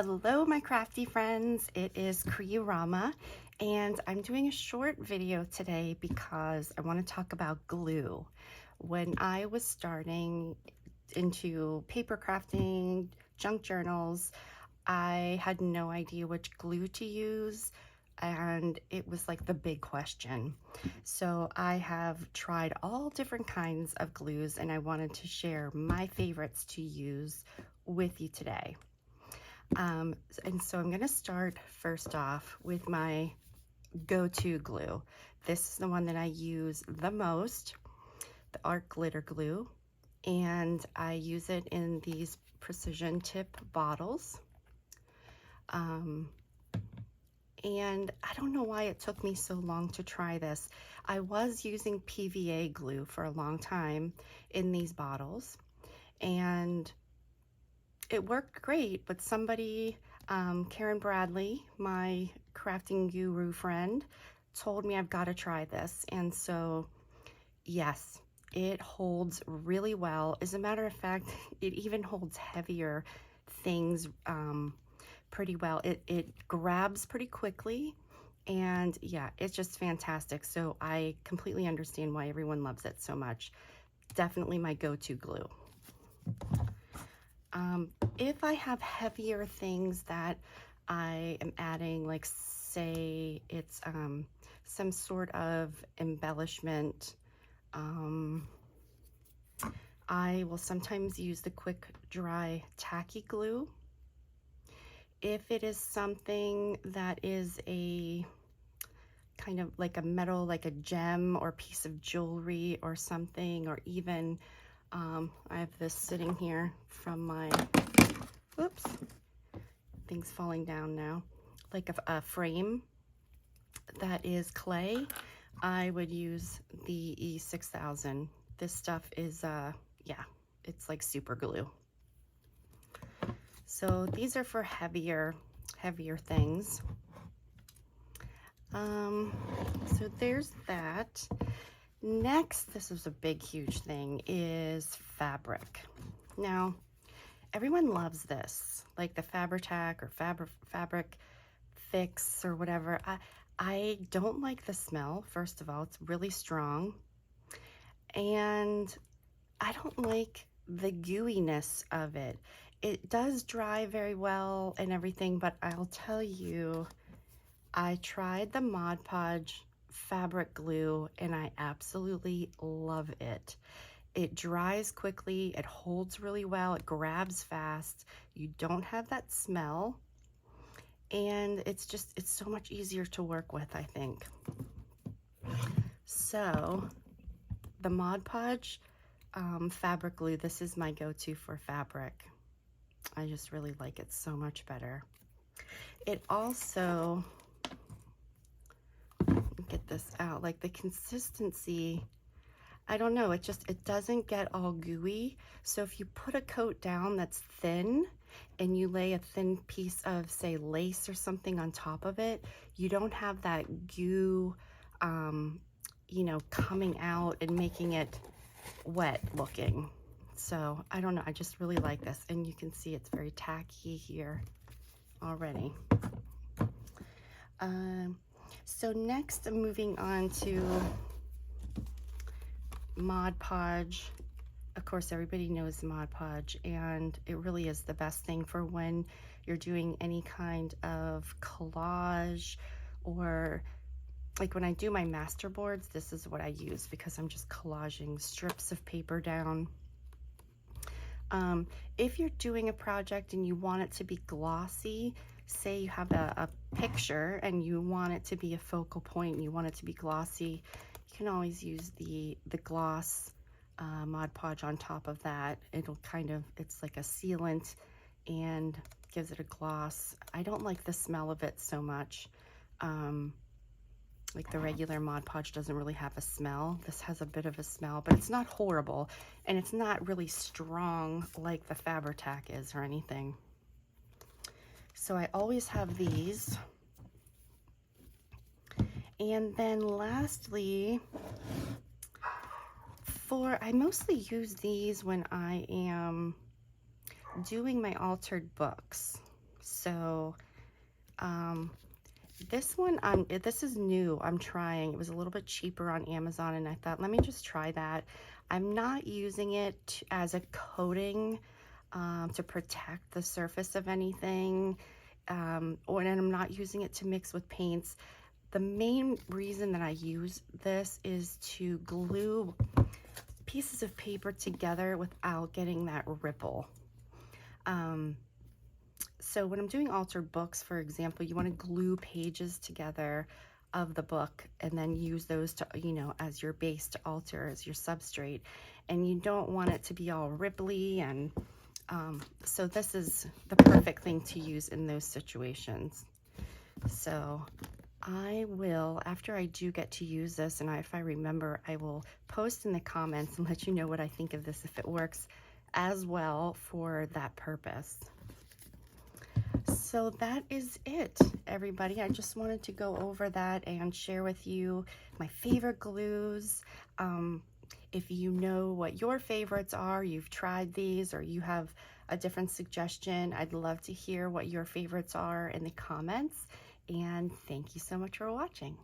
Hello, my crafty friends. It is Rama, and I'm doing a short video today because I want to talk about glue. When I was starting into paper crafting, junk journals, I had no idea which glue to use, and it was like the big question. So I have tried all different kinds of glues, and I wanted to share my favorites to use with you today. And so I'm going to start first off with my go-to glue. This is the one that I use the most, the Art Glitter Glue, and I use it in these precision tip bottles. And I don't know why it took me so long to try this. I was using PVA glue for a long time in these bottles, and it worked great, but somebody, Karen Bradley, my crafting guru friend, told me I've got to try this. And so, yes, it holds really well. As a matter of fact, it even holds heavier things pretty well. It grabs pretty quickly, and yeah, it's just fantastic. So I completely understand why everyone loves it so much. Definitely my go-to glue. If I have heavier things that I am adding, like say it's some sort of embellishment, I will sometimes use the quick dry tacky glue. If it is something that is a kind of like a metal, like a gem or piece of jewelry or something, or even I have this sitting here from my, whoops, things falling down now, like a frame that is clay, I would use the E6000. This stuff is, yeah, it's like super glue. So these are for heavier things. So there's that. Next, this is a big, huge thing, is fabric. Now, everyone loves this, like the Fabri-Tac or Fabric Fix or whatever. I don't like the smell, first of all. It's really strong. And I don't like the gooiness of it. It does dry very well and everything, but I'll tell you, I tried the Mod Podge fabric glue and I absolutely love it. It dries quickly, it holds really well, it grabs fast, you don't have that smell, and it's so much easier to work with, I think. So the Mod Podge fabric glue, this is my go-to for fabric. I just really like it so much better. It also, get this out, like the consistency, I don't know, it doesn't get all gooey. So if you put a coat down that's thin and you lay a thin piece of, say, lace or something on top of it, you don't have that goo, you know, coming out and making it wet looking. So I don't know, I just really like this. And you can see it's very tacky here already. So next, I'm moving on to Mod Podge. Of course, everybody knows Mod Podge, and it really is the best thing for when you're doing any kind of collage, or like when I do my master boards, this is what I use because I'm just collaging strips of paper down. If you're doing a project and you want it to be glossy, say you have a picture and you want it to be a focal point and you want it to be glossy, you can always use the gloss Mod Podge on top of that. It'll kind of, it's like a sealant and gives it a gloss. I don't like the smell of it so much. Like the regular Mod Podge doesn't really have a smell. This has a bit of a smell, but it's not horrible, and it's not really strong like the Fabri-Tac is or anything. So I always have these. And then lastly, I mostly use these when I am doing my altered books. So this one, this is new. I'm trying. It was a little bit cheaper on Amazon, and I thought, let me just try that. I'm not using it as a coating to protect the surface of anything, and I'm not using it to mix with paints. The main reason that I use this is to glue pieces of paper together without getting that ripple. So when I'm doing altered books, for example, you want to glue pages together of the book and then use those to, you know, as your base to alter as your substrate. And you don't want it to be all ripply, and so this is the perfect thing to use in those situations. So I will, after I do get to use this, and if I remember, I will post in the comments and let you know what I think of this, if it works as well for that purpose. So that is it, everybody. I just wanted to go over that and share with you my favorite glues. If you know what your favorites are, you've tried these, or you have a different suggestion, I'd love to hear what your favorites are in the comments. And thank you so much for watching.